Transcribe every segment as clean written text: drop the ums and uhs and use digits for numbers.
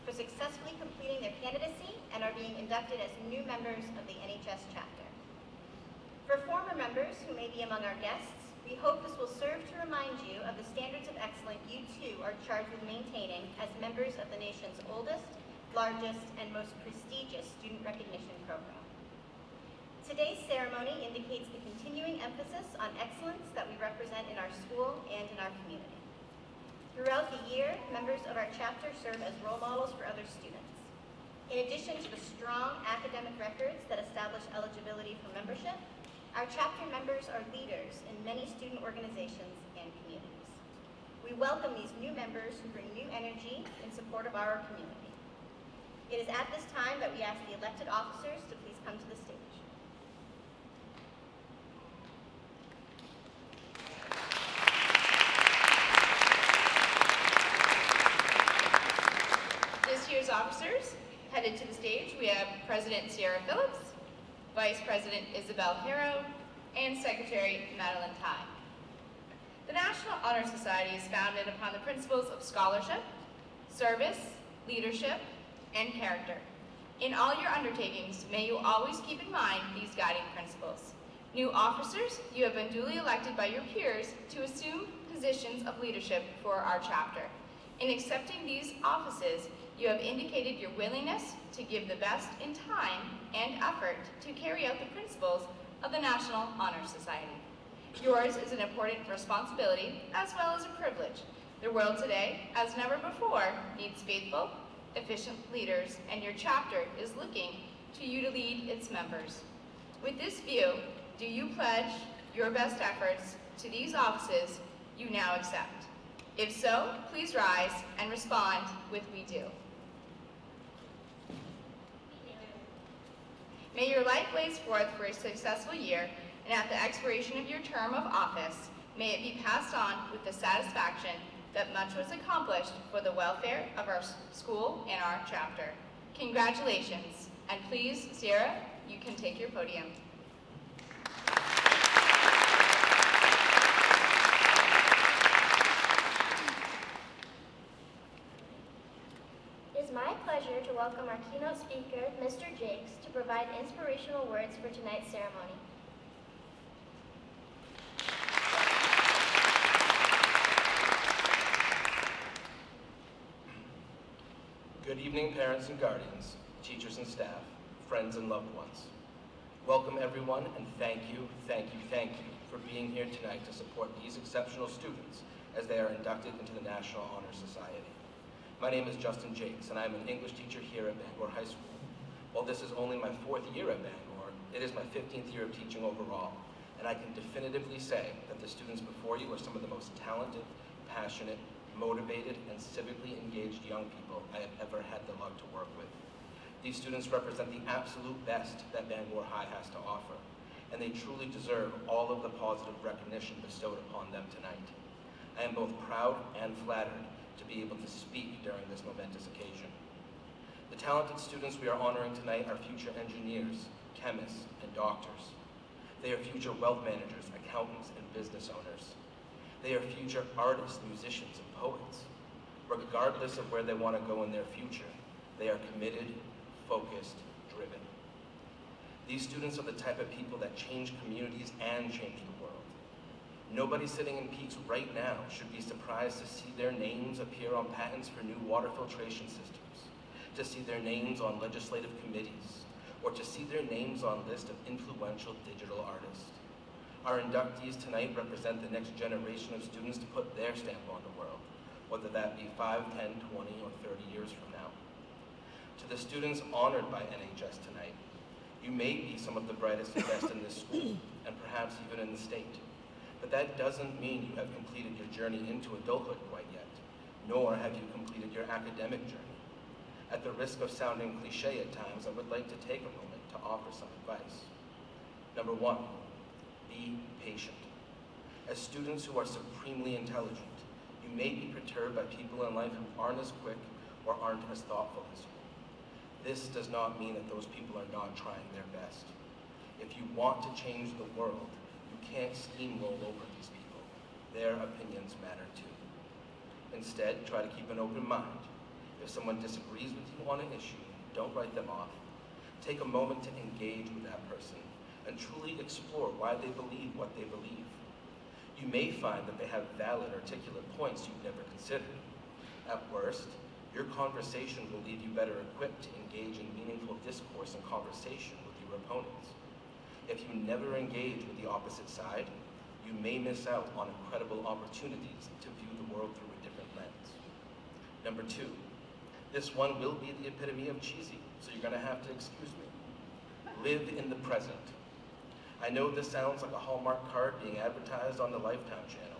for successfully completing their candidacy and are being inducted as new members of the NHS chapter. For former members who may be among our guests, we hope this will serve to remind you of the standards of excellence you too are charged with maintaining as members of the nation's oldest, largest, and most prestigious student recognition program. Today's ceremony indicates the continuing emphasis on excellence that we represent in our school and in our community. Throughout the year, members of our chapter serve as role models for other students. In addition to the strong academic records that establish eligibility for membership, our chapter members are leaders in many student organizations and communities. We welcome these new members who bring new energy in support of our community. It is at this time that we ask the elected officers to please come to the stage. This year's officers, headed to the stage, we have President Sierra Phillips, Vice President Isabel Harrow, and Secretary Madeline Ty. The National Honor Society is founded upon the principles of scholarship, service, leadership, and character. In all your undertakings, may you always keep in mind these guiding principles. New officers, you have been duly elected by your peers to assume positions of leadership for our chapter. In accepting these offices, you have indicated your willingness to give the best in time and effort to carry out the principles of the National Honor Society. Yours is an important responsibility as well as a privilege. The world today, as never before, needs faithful, efficient leaders, and your chapter is looking to you to lead its members. With this view, do you pledge your best efforts to these offices you now accept? If so, please rise and respond with "we do." May your life blaze forth for a successful year, and at the expiration of your term of office, may it be passed on with the satisfaction that much was accomplished for the welfare of our school and our chapter. Congratulations, and please, Sierra, you can take your podium. It is my pleasure to welcome our keynote speaker, Mr. Jakes, to provide inspirational words for tonight's ceremony. Good evening, parents and guardians, teachers and staff, friends and loved ones. Welcome everyone, and thank you for being here tonight to support these exceptional students as they are inducted into the National Honor Society. My name is Justin Jakes, and I am an English teacher here at Bangor High School. While this is only my 4th year at Bangor, it is my 15th year of teaching overall, and I can definitively say that the students before you are some of the most talented, passionate, motivated, and civically engaged young people I have ever had the luck to work with. These students represent the absolute best that Bangor High has to offer, and they truly deserve all of the positive recognition bestowed upon them tonight. I am both proud and flattered to be able to speak during this momentous occasion. The talented students we are honoring tonight are future engineers, chemists, and doctors. They are future wealth managers, accountants, and business owners. They are future artists, musicians, and poets. Regardless of where they want to go in their future, they are committed, focused, driven. These students are the type of people that change communities and change the world. Nobody sitting in peaks right now should be surprised to see their names appear on patents for new water filtration systems, to see their names on legislative committees, or to see their names on lists of influential digital artists. Our inductees tonight represent the next generation of students to put their stamp on the world, whether that be 5, 10, 20, or 30 years from now. To the students honored by NHS tonight, you may be some of the brightest and best in this school, and perhaps even in the state. But that doesn't mean you have completed your journey into adulthood quite yet, nor have you completed your academic journey. At the risk of sounding cliche at times, I would like to take a moment to offer some advice. Number 1, be patient. As students who are supremely intelligent, you may be perturbed by people in life who aren't as quick or aren't as thoughtful as you. This does not mean that those people are not trying their best. If you want to change the world, you can't steamroll over these people. Their opinions matter too. Instead, try to keep an open mind. If someone disagrees with you on an issue, don't write them off. Take a moment to engage with that person and truly explore why they believe what they believe. You may find that they have valid, articulate points you've never considered. At worst, your conversation will leave you better equipped to engage in meaningful discourse and conversation with your opponents. If you never engage with the opposite side, you may miss out on incredible opportunities to view the world through a different lens. Number 2, this one will be the epitome of cheesy, so you're gonna have to excuse me. Live in the present. I know this sounds like a Hallmark card being advertised on the Lifetime channel.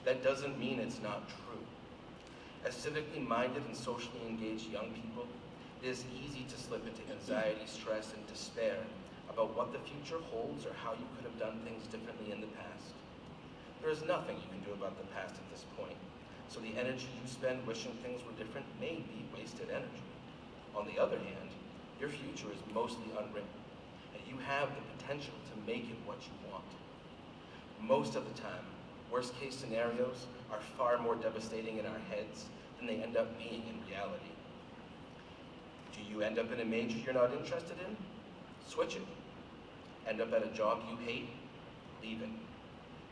That doesn't mean it's not true. As civically minded and socially engaged young people, it is easy to slip into anxiety, stress, and despair about what the future holds or how you could have done things differently in the past. There is nothing you can do about the past at this point, so the energy you spend wishing things were different may be wasted energy. On the other hand, your future is mostly unwritten, and you have the potential to make it what you want. Most of the time, worst case scenarios are far more devastating in our heads than they end up being in reality. Do you end up in a major you're not interested in? Switch it. End up at a job you hate? Leave it.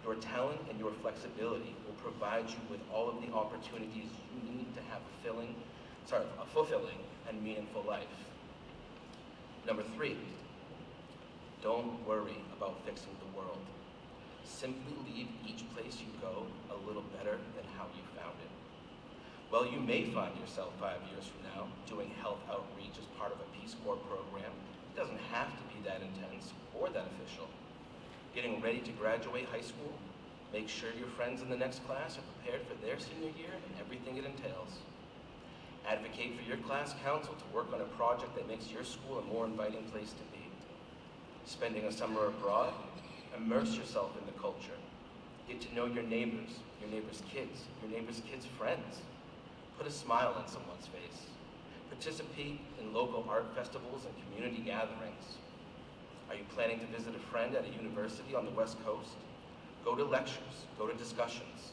Your talent and your flexibility will provide you with all of the opportunities you need to have a fulfilling and meaningful life. Number 3, don't worry about fixing the world. Simply leave each place you go a little better than how you found it. While you may find yourself 5 years from now doing health outreach as part of a Peace Corps program, it doesn't have to be that intense or that official. Getting ready to graduate high school, make sure your friends in the next class are prepared for their senior year and everything it entails. Advocate for your class council to work on a project that makes your school a more inviting place to be. Spending a summer abroad, immerse yourself in the culture. Get to know your neighbors' kids, your neighbors' kids' friends. Put a smile on someone's face. Participate in local art festivals and community gatherings. Are you planning to visit a friend at a university on the West Coast? Go to lectures, go to discussions,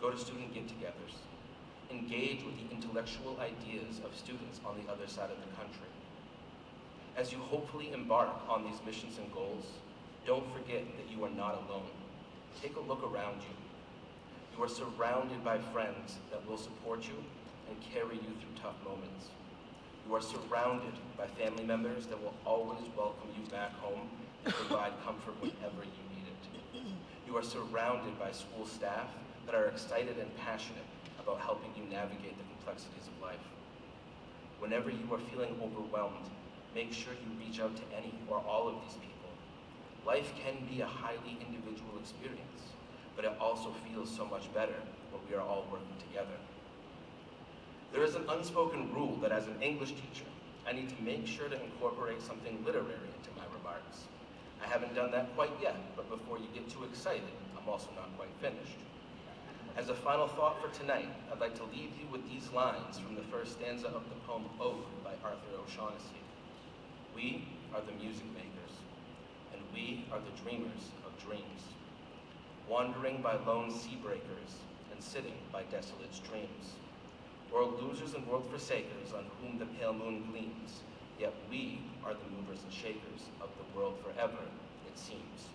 go to student get-togethers. Engage with the intellectual ideas of students on the other side of the country. As you hopefully embark on these missions and goals, don't forget that you are not alone. Take a look around you. You are surrounded by friends that will support you and carry you through tough moments. You are surrounded by family members that will always welcome you back home and provide comfort whenever you need it. You are surrounded by school staff that are excited and passionate about helping you navigate the complexities of life. Whenever you are feeling overwhelmed, make sure you reach out to any or all of these people. Life can be a highly individual experience, but it also feels so much better when we are all working together. There is an unspoken rule that as an English teacher, I need to make sure to incorporate something literary into my remarks. I haven't done that quite yet, but before you get too excited, I'm also not quite finished. As a final thought for tonight, I'd like to leave you with these lines from the first stanza of the poem Ode by Arthur O'Shaughnessy. We are the music makers, and we are the dreamers of dreams, wandering by lone sea breakers and sitting by desolate streams. World losers and world forsakers on whom the pale moon gleams, yet we are the movers and shakers of the world forever, it seems.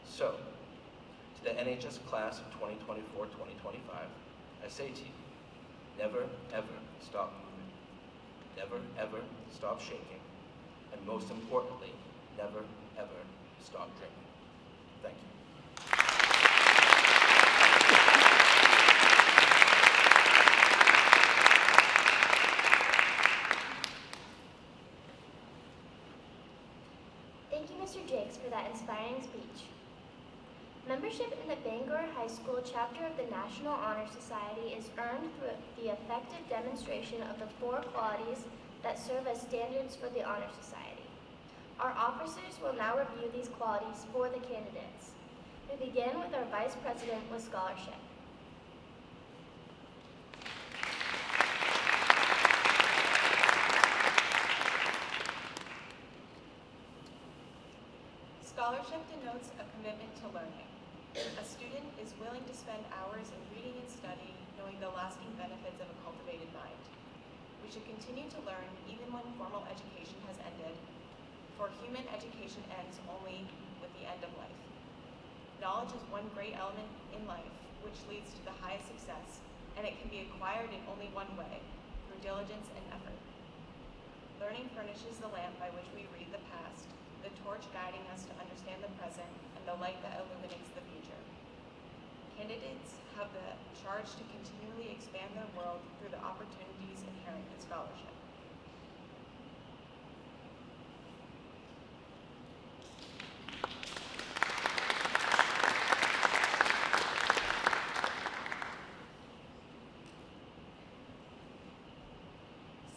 So, to the NHS class of 2024-2025, I say to you, never ever stop moving, never ever stop shaking, and most importantly, never ever stop dreaming. Thank you. Thank you, Mr. Jakes, for that inspiring speech. Membership in the Bangor High School chapter of the National Honor Society is earned through the effective demonstration of the 4 qualities that serve as standards for the Honor Society. Our officers will now review these qualities for the candidates. We begin with our Vice President with scholarship. Scholarship denotes a commitment to learning. A student is willing to spend hours in reading and study, knowing the lasting benefits of a cultivated mind. We should continue to learn even when formal education has ended, for human education ends only with the end of life. Knowledge is one great element in life which leads to the highest success, and it can be acquired in only one way, through diligence and effort. Learning furnishes the lamp by which we read the past, the torch guiding us to understand the present, and the light that illuminates the future. Candidates have the charge to continually expand their world through the opportunities inherent in scholarship.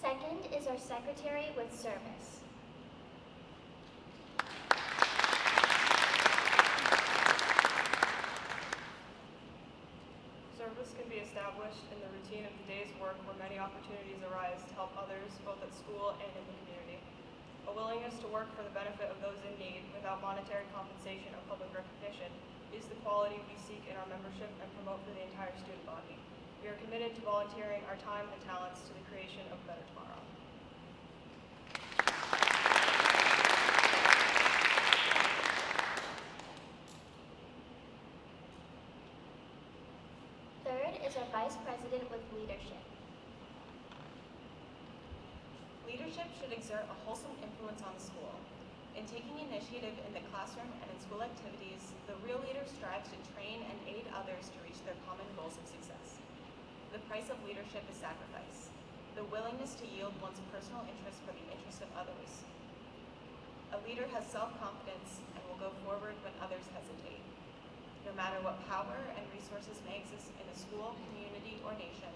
Second is our secretary with service. Service can be established in the routine of the day's work where many opportunities arise to help others both at school and in the community. A willingness to work for the benefit of those in need without monetary compensation or public recognition is the quality we seek in our membership and promote for the entire student body. We are committed to volunteering our time and talents to the creation of a better tomorrow. Third is our vice president with leadership. Leadership should exert a wholesome influence on the school. In taking initiative in the classroom and in school activities, the real leader strives to train and aid others to reach their common goals of success. The price of leadership is sacrifice, the willingness to yield one's personal interest for the interest of others. A leader has self-confidence and will go forward when others hesitate. No matter what power and resources may exist in a school, community, or nation,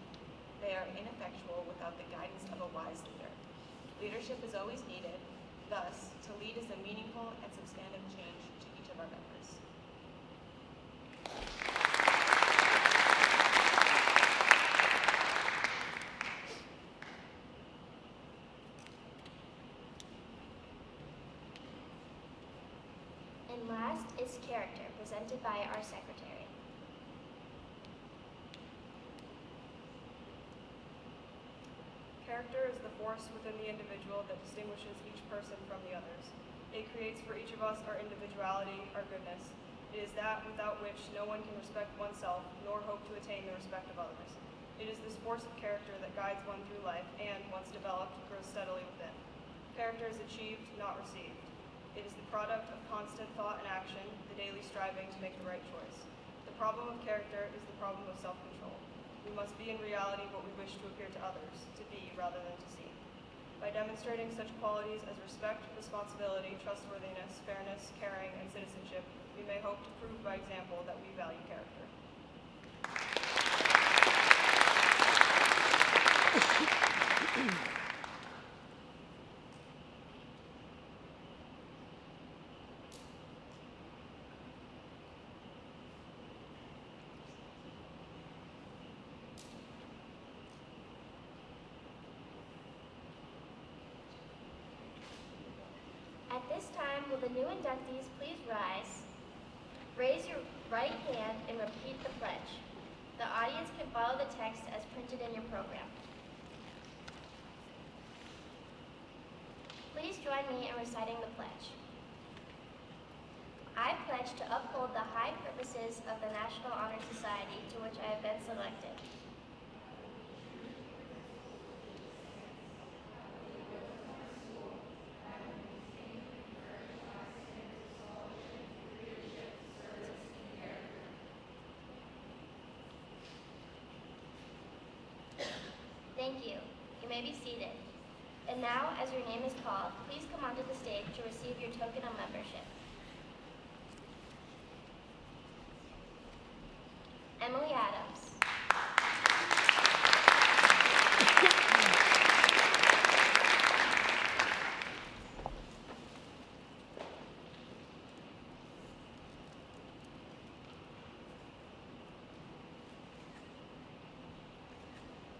they are ineffectual without the guidance of a wise leader. Leadership is always needed. Thus, to lead is a meaningful and substantive change to each of our members. And last is character, presented by our secretary. Character is the force within the individual that distinguishes each person from the others. It creates for each of us our individuality, our goodness. It is that without which no one can respect oneself, nor hope to attain the respect of others. It is this force of character that guides one through life and, once developed, grows steadily within. Character is achieved, not received. It is the product of constant thought and action, the daily striving to make the right choice. The problem of character is the problem of self-control. We must be in reality what we wish to appear to others, to be rather than to seem. By demonstrating such qualities as respect, responsibility, trustworthiness, fairness, caring, and citizenship, we may hope to prove by example that we value character. At this time, will the new inductees please rise, raise your right hand, and repeat the pledge. The audience can follow the text as printed in your program. Please join me in reciting the pledge. I pledge to uphold the high purposes of the National Honor Society to which I have been selected. Thank you. You may be seated. And now, as your name is called, please come onto the stage to receive your token of membership. Emily Adams.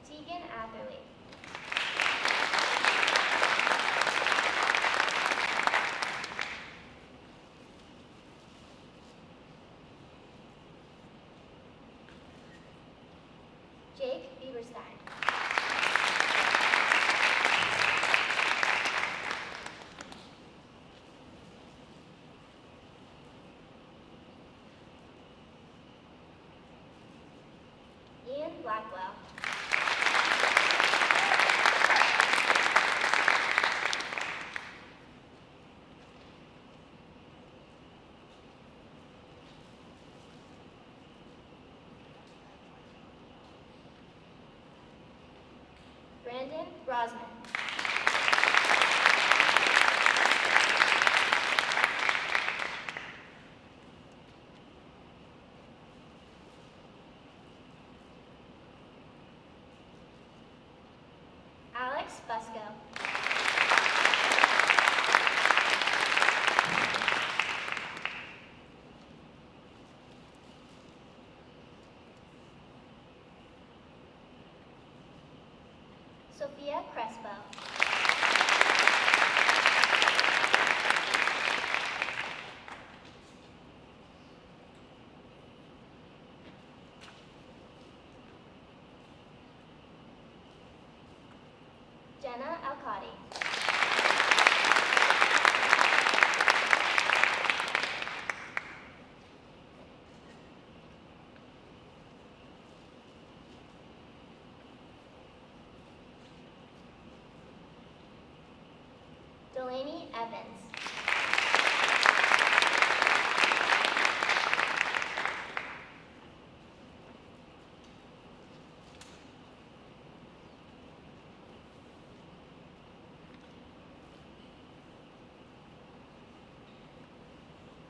Tegan Atherley. Brandon Brosman. Alex Busco. Sophia Crespo. Jenna Alcati. Delaney Evans.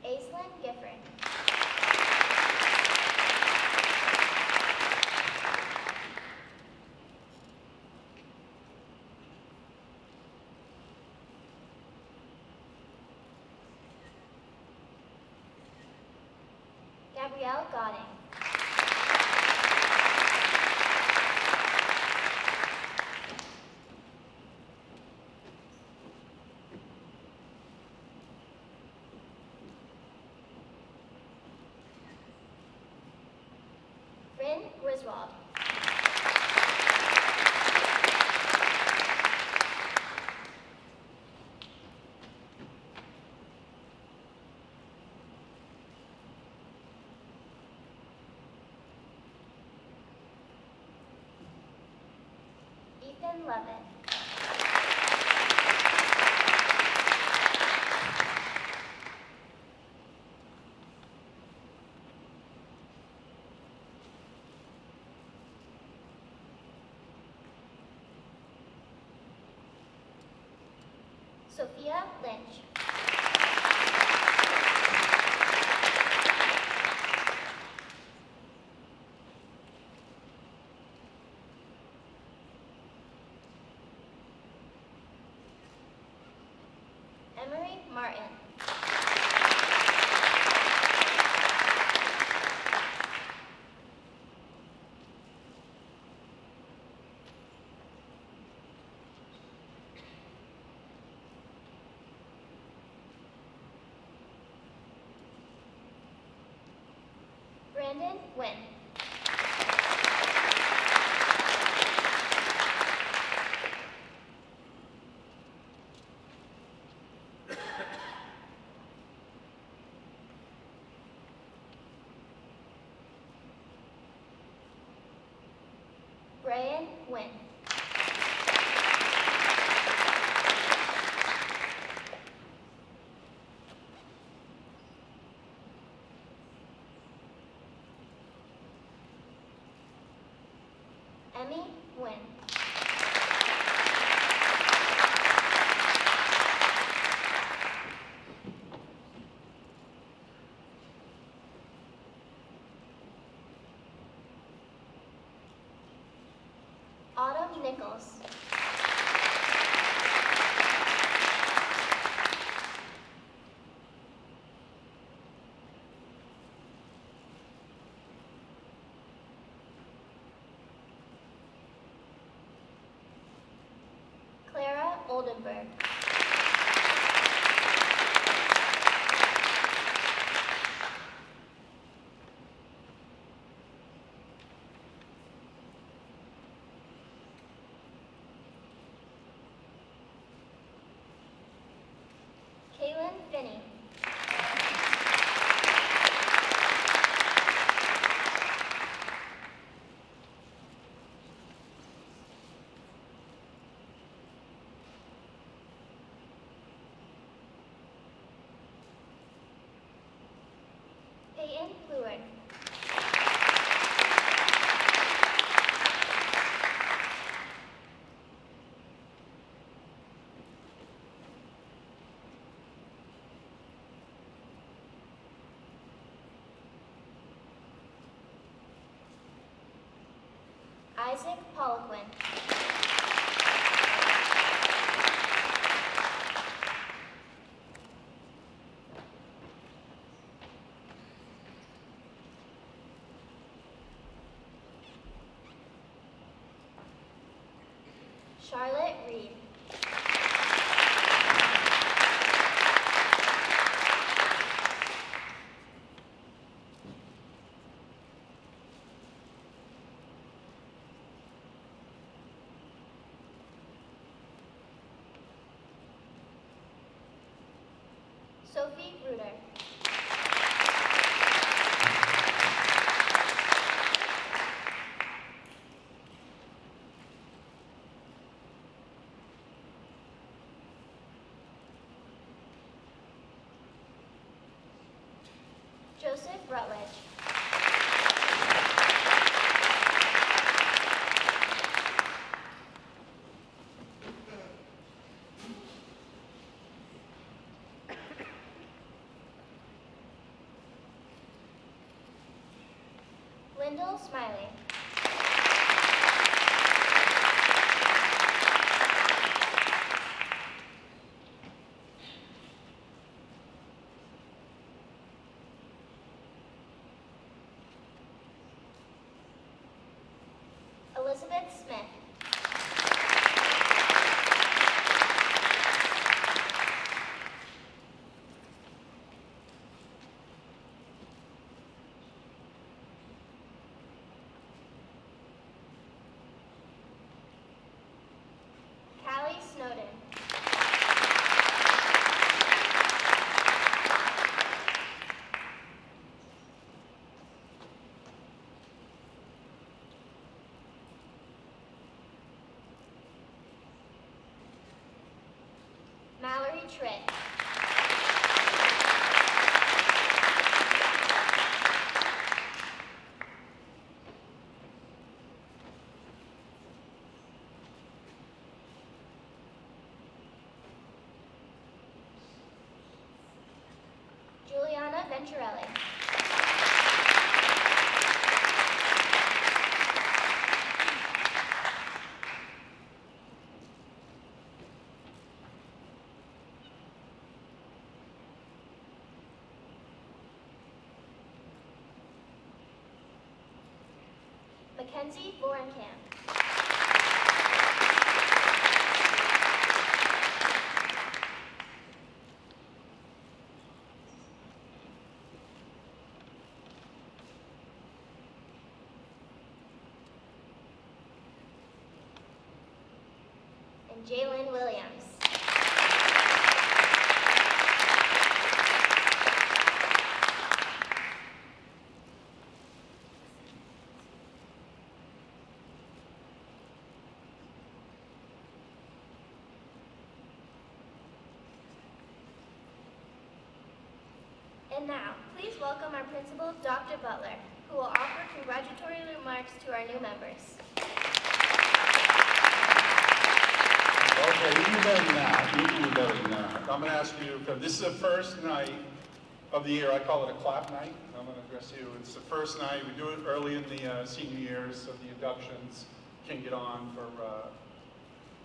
Aislinn Gifford. Gabrielle Godding. Bryn Griswold. Ethan Levin. Sophia Lynch. Emery Martin. Brandon Wynn. Brian Wynn. Emmy Wynn. Autumn Nichols. Clara Oldenburg. Kaylin Finney. Peyton Leward. Isaac Poliquin. Charlotte Reed. Sophie Ruder. Joseph Rutledge. Lyndall Smiley. Elizabeth Smith. Callie Snowden. Mallory Tritt. Juliana Venturelli. Mackenzie Vorenkamp. And Jalen Williams. And now, please welcome our principal, Dr. Butler, who will offer congratulatory remarks to our new members. Okay, you better than that. You better than that. I'm going to ask you, this is the first night of the year. I call it a clap night. I'm going to address you. It's the first night. We do it early in the senior years, so the inductions can get on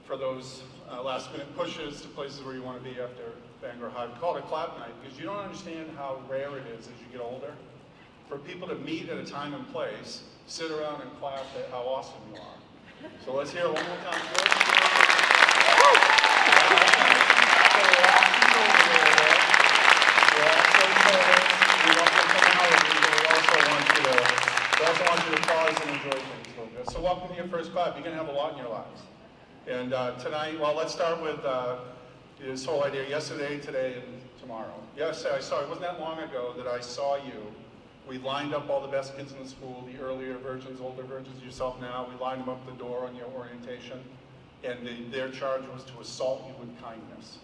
for those last-minute pushes to places where you want to be after Bangor High. We call it a clap night because you don't understand how rare it is as you get older for people to meet at a time and place, sit around and clap at how awesome you are. So let's hear it one more time. We also want you to pause and enjoy things a little bit. So welcome to your first clap. You're going to have a lot in your lives. And tonight, well, let's start with this whole idea yesterday, today, and tomorrow. Yes, I saw, it wasn't that long ago that I saw you. We lined up all the best kids in the school, the earlier versions, older versions, yourself now. We lined them up at the door on your orientation. And their charge was to assault you with kindness.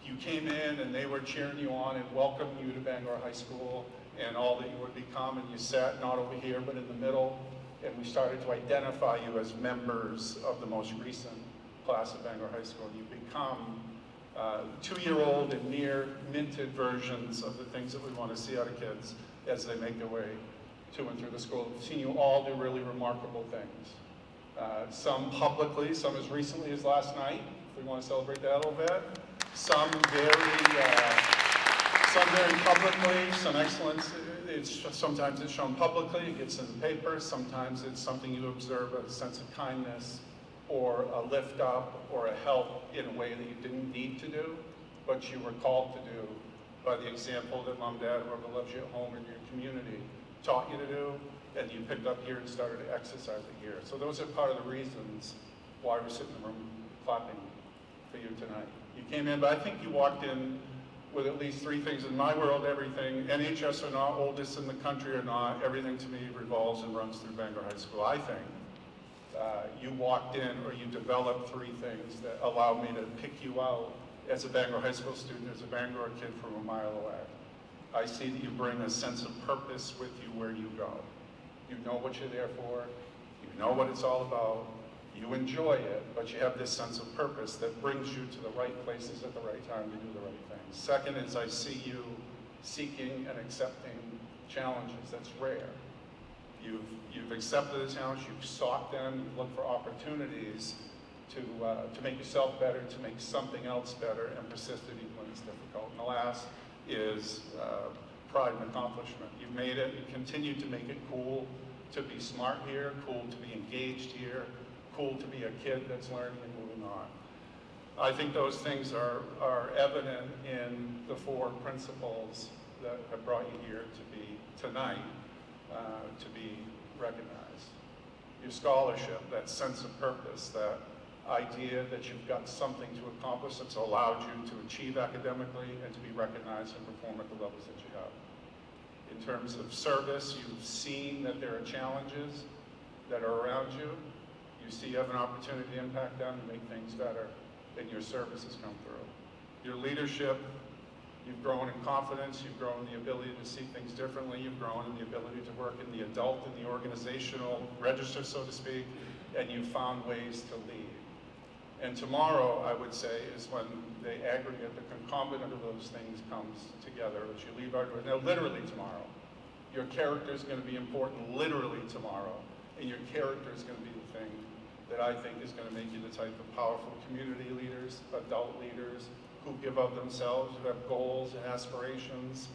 You came in and they were cheering you on and welcoming you to Bangor High School and all that you would become, and you sat not over here but in the middle, and we started to identify you as members of the most recent class of Bangor High School. You become 2-year-old and near minted versions of the things that we want to see out of kids as they make their way to and through the school. We've seen you all do really remarkable things. Some publicly, some as recently as last night, if we want to celebrate that a little bit. Some very publicly, some excellence. Sometimes it's shown publicly, it gets in the paper. Sometimes it's something you observe, a sense of kindness, or a lift up, or a help in a way that you didn't need to do, but you were called to do by the example that mom, dad, whoever loves you at home in your community taught you to do, and you picked up here and started to exercise it here. So those are part of the reasons why we're sitting in the room clapping for you tonight. You came in, but I think you walked in with at least three things. In my world, everything, NHS or not, oldest in the country or not, everything to me revolves and runs through Bangor High School. I think you walked in or you developed three things that allow me to pick you out as a Bangor High School student, as a Bangor kid from a mile away. I see that you bring a sense of purpose with you where you go. You know what you're there for, you know what it's all about, you enjoy it, but you have this sense of purpose that brings you to the right places at the right time to do the right things. Second is I see you seeking and accepting challenges. That's rare. You've accepted the challenge, you've sought them, you've looked for opportunities to make yourself better, to make something else better, and persisted even when it's difficult. And the last is pride and accomplishment. You've made it, you continue to make it cool to be smart here, cool to be engaged here, cool to be a kid that's learning and moving on. I think those things are evident in the four principles that have brought you here to be tonight, to be recognized. Your scholarship, that sense of purpose, that idea that you've got something to accomplish that's allowed you to achieve academically and to be recognized and perform at the levels that you have. In terms of service, you've seen that there are challenges that are around you. You see you have an opportunity to impact them and make things better, and your service has come through. Your leadership, you've grown in confidence, you've grown in the ability to see things differently, you've grown in the ability to work in the adult and the organizational register, so to speak, and you've found ways to lead. And tomorrow, I would say, is when the aggregate, the concomitant of those things comes together as you leave our door. Now, literally tomorrow. Your character is going to be important literally tomorrow. And your character is going to be the thing that I think is going to make you the type of powerful community leaders, adult leaders, who give of themselves, who have goals and aspirations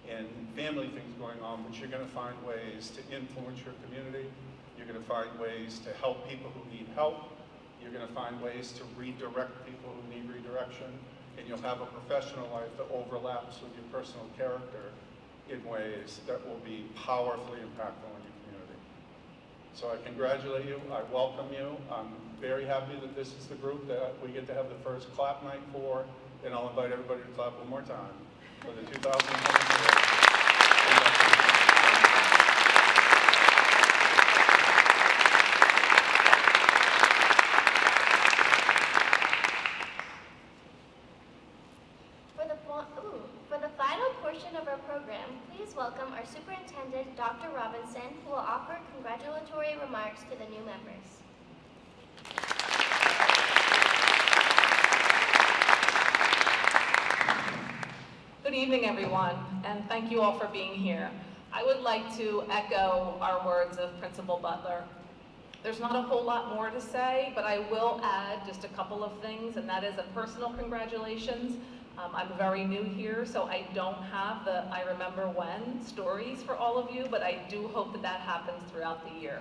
and family things going on, but you're going to find ways to influence your community. You're going to find ways to help people who need help. You're going to find ways to redirect people who need redirection, and you'll have a professional life that overlaps with your personal character in ways that will be powerfully impactful in your community. So I congratulate you, I welcome you. I'm very happy that this is the group that we get to have the first clap night for, and I'll invite everybody to clap one more time for the 2024. For the final portion of our program, please welcome our Superintendent, Dr. Robinson, who will offer congratulatory remarks to the new members. Good evening, everyone, and thank you all for being here. I would like to echo our words of Principal Butler. There's not a whole lot more to say, but I will add just a couple of things, and that is a personal congratulations. I'm very new here, so I don't have the I remember when stories for all of you, but I do hope that that happens throughout the year.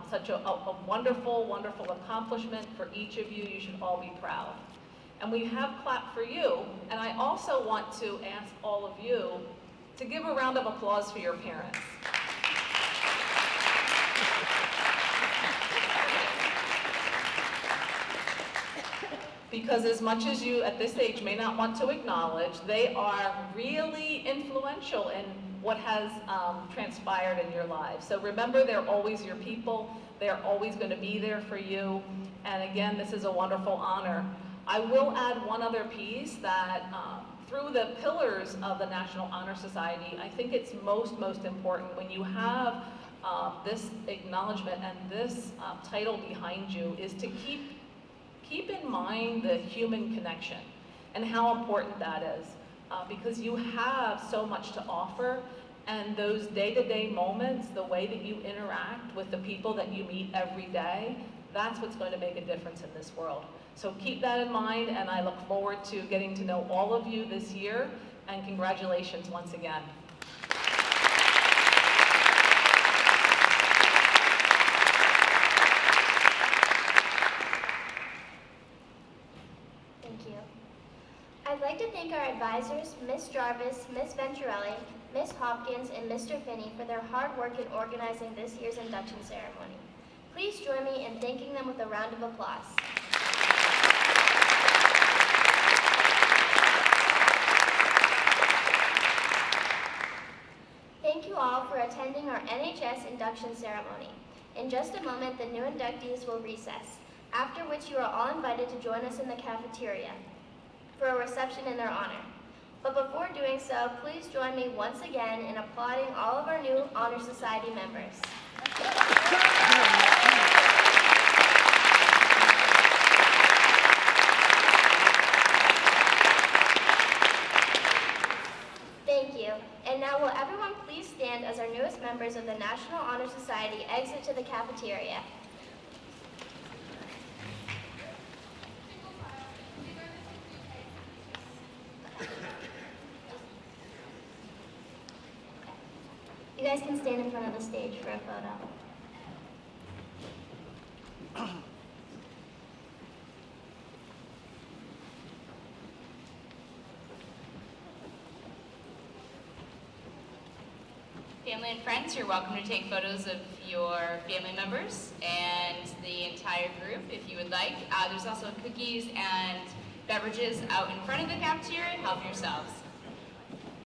Such a wonderful, wonderful accomplishment for each of you. You should all be proud. And we have clapped for you, and I also want to ask all of you to give a round of applause for your parents. Because as much as you at this age may not want to acknowledge, they are really influential in what has transpired in your lives. So remember, they're always your people. They're always going to be there for you. And again, this is a wonderful honor. I will add one other piece that through the pillars of the National Honor Society, I think it's most important when you have this acknowledgement and this title behind you is to keep in mind the human connection and how important that is, because you have so much to offer, And those day-to-day moments, the way that you interact with the people that you meet every day, that's what's going to make a difference in this world. So keep that in mind, and I look forward to getting to know all of you this year, and congratulations once again. Thank you. I'd like to thank our advisors, Ms. Jarvis, Ms. Venturelli, Ms. Hopkins, and Mr. Finney for their hard work in organizing this year's induction ceremony. Please join me in thanking them with a round of applause. Thank you all for attending our NHS induction ceremony. In just a moment, the new inductees will recess, after which you are all invited to join us in the cafeteria for a reception in their honor. But before doing so, please join me once again in applauding all of our new Honor Society members. Thank you. And now will everyone please stand as our newest members of the National Honor Society exit to the cafeteria. You guys can stand in front of the stage for a photo. Family and friends, you're welcome to take photos of your family members and the entire group if you would like. There's also cookies and beverages out in front of the cafeteria. Help yourselves.